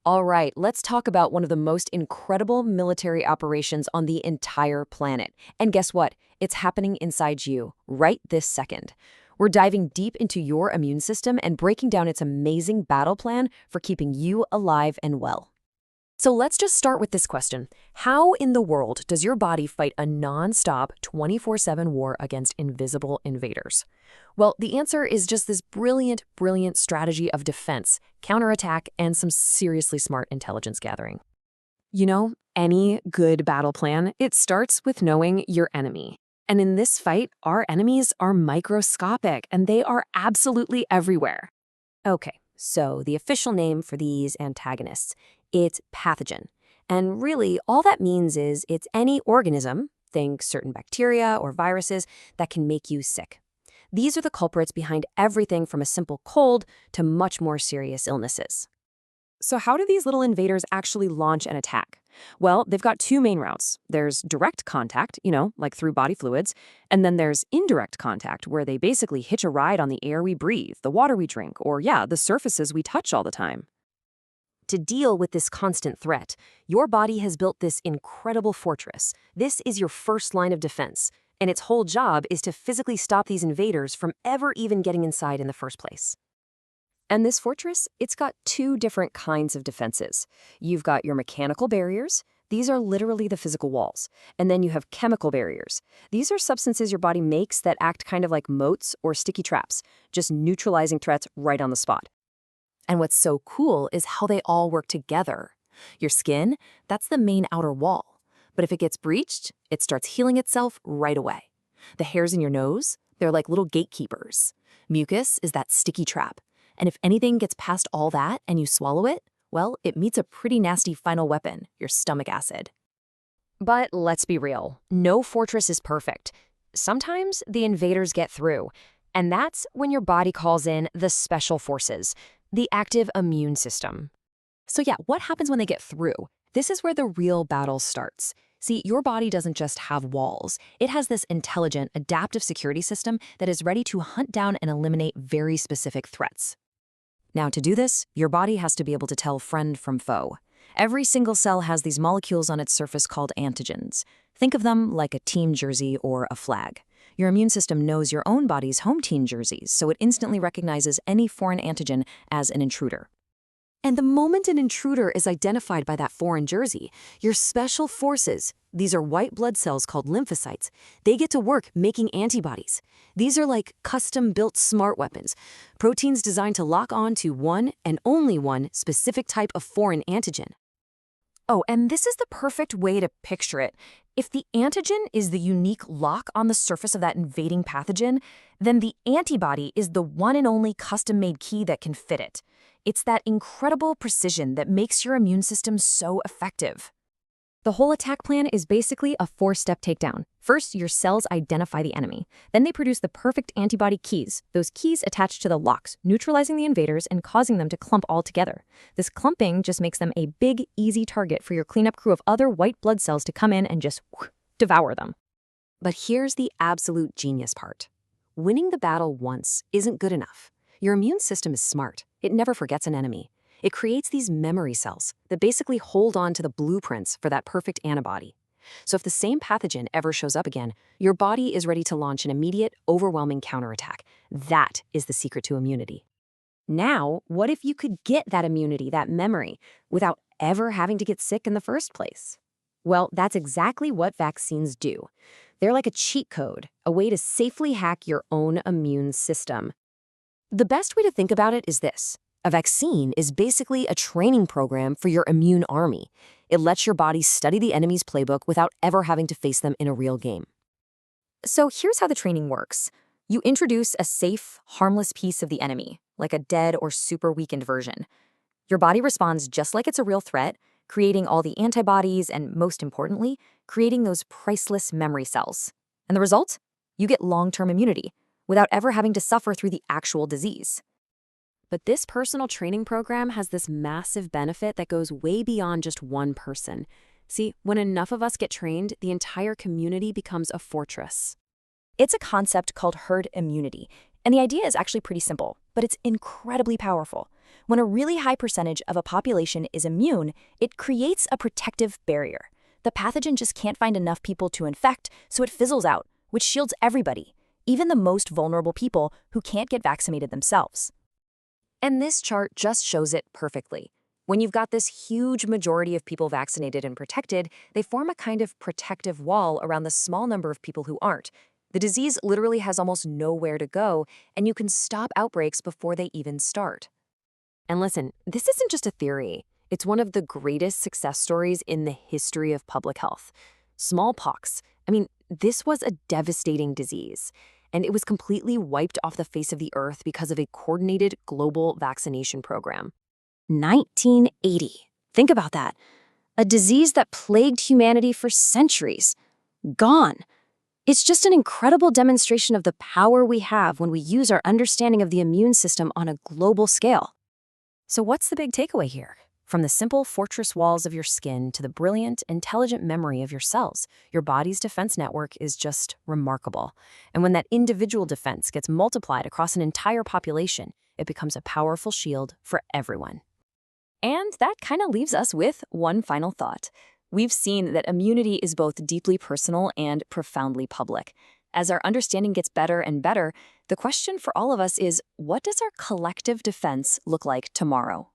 All right, let's talk about one of the most incredible military operations on the entire planet. And guess what? It's happening inside you, right this second. We're diving deep into your immune system and breaking down its amazing battle plan for keeping you alive and well. So let's just start with this question. How in the world does your body fight a non-stop 24/7 war against invisible invaders? Well, the answer is just this brilliant, brilliant strategy of defense, counterattack, and some seriously smart intelligence gathering. You know, any good battle plan, it starts with knowing your enemy. And in this fight, our enemies are microscopic and they are absolutely everywhere. Okay, so the official name for these antagonists, it's pathogen. And really, all that means is it's any organism, think certain bacteria or viruses, that can make you sick. These are the culprits behind everything from a simple cold to much more serious illnesses. So how do these little invaders actually launch an attack? Well, they've got two main routes. There's direct contact, like through body fluids, and then there's indirect contact, where they basically hitch a ride on the air we breathe, the water we drink, or the surfaces we touch all the time. To deal with this constant threat, your body has built this incredible fortress. This is your first line of defense, and its whole job is to physically stop these invaders from ever even getting inside in the first place. And this fortress, it's got two different kinds of defenses. You've got your mechanical barriers. These are literally the physical walls. And then you have chemical barriers. These are substances your body makes that act kind of like moats or sticky traps, just neutralizing threats right on the spot. And what's so cool is how they all work together. Your skin, that's the main outer wall. But if it gets breached, it starts healing itself right away. The hairs in your nose, they're like little gatekeepers. Mucus is that sticky trap. And if anything gets past all that and you swallow it, well, it meets a pretty nasty final weapon, your stomach acid. But let's be real, no fortress is perfect. Sometimes the invaders get through, and that's when your body calls in the special forces, the active immune system. So what happens when they get through? This is where the real battle starts. See, your body doesn't just have walls. It has this intelligent, adaptive security system that is ready to hunt down and eliminate very specific threats. Now, to do this, your body has to be able to tell friend from foe. Every single cell has these molecules on its surface called antigens. Think of them like a team jersey or a flag. Your immune system knows your own body's home team jerseys, so it instantly recognizes any foreign antigen as an intruder. And the moment an intruder is identified by that foreign jersey, your special forces, these are white blood cells called lymphocytes, they get to work making antibodies. These are like custom-built smart weapons, proteins designed to lock on to one and only one specific type of foreign antigen. Oh, and this is the perfect way to picture it. If the antigen is the unique lock on the surface of that invading pathogen, then the antibody is the one and only custom-made key that can fit it. It's that incredible precision that makes your immune system so effective. The whole attack plan is basically a four-step takedown. First, your cells identify the enemy. Then they produce the perfect antibody keys. Those keys attach to the locks, neutralizing the invaders and causing them to clump all together. This clumping just makes them a big, easy target for your cleanup crew of other white blood cells to come in and just devour them. But here's the absolute genius part. Winning the battle once isn't good enough. Your immune system is smart. It never forgets an enemy. It creates these memory cells that basically hold on to the blueprints for that perfect antibody. So if the same pathogen ever shows up again, your body is ready to launch an immediate, overwhelming counterattack. That is the secret to immunity. Now, what if you could get that immunity, that memory, without ever having to get sick in the first place? Well, that's exactly what vaccines do. They're like a cheat code, a way to safely hack your own immune system. The best way to think about it is this. A vaccine is basically a training program for your immune army. It lets your body study the enemy's playbook without ever having to face them in a real game. So here's how the training works. You introduce a safe, harmless piece of the enemy, like a dead or super weakened version. Your body responds just like it's a real threat, creating all the antibodies and, most importantly, creating those priceless memory cells. And the result? You get long-term immunity, without ever having to suffer through the actual disease. But this personal training program has this massive benefit that goes way beyond just one person. See, when enough of us get trained, the entire community becomes a fortress. It's a concept called herd immunity, and the idea is actually pretty simple, but it's incredibly powerful. When a really high percentage of a population is immune, it creates a protective barrier. The pathogen just can't find enough people to infect, so it fizzles out, which shields everybody, even the most vulnerable people who can't get vaccinated themselves. And this chart just shows it perfectly. When you've got this huge majority of people vaccinated and protected, they form a kind of protective wall around the small number of people who aren't. The disease literally has almost nowhere to go, and you can stop outbreaks before they even start. And listen, this isn't just a theory. It's one of the greatest success stories in the history of public health. Smallpox. I mean, this was a devastating disease, and it was completely wiped off the face of the earth because of a coordinated global vaccination program. 1980. Think about that. A disease that plagued humanity for centuries. Gone. It's just an incredible demonstration of the power we have when we use our understanding of the immune system on a global scale. So what's the big takeaway here? From the simple fortress walls of your skin to the brilliant, intelligent memory of your cells, your body's defense network is just remarkable. And when that individual defense gets multiplied across an entire population, it becomes a powerful shield for everyone. And that kind of leaves us with one final thought. We've seen that immunity is both deeply personal and profoundly public. As our understanding gets better and better, the question for all of us is, what does our collective defense look like tomorrow?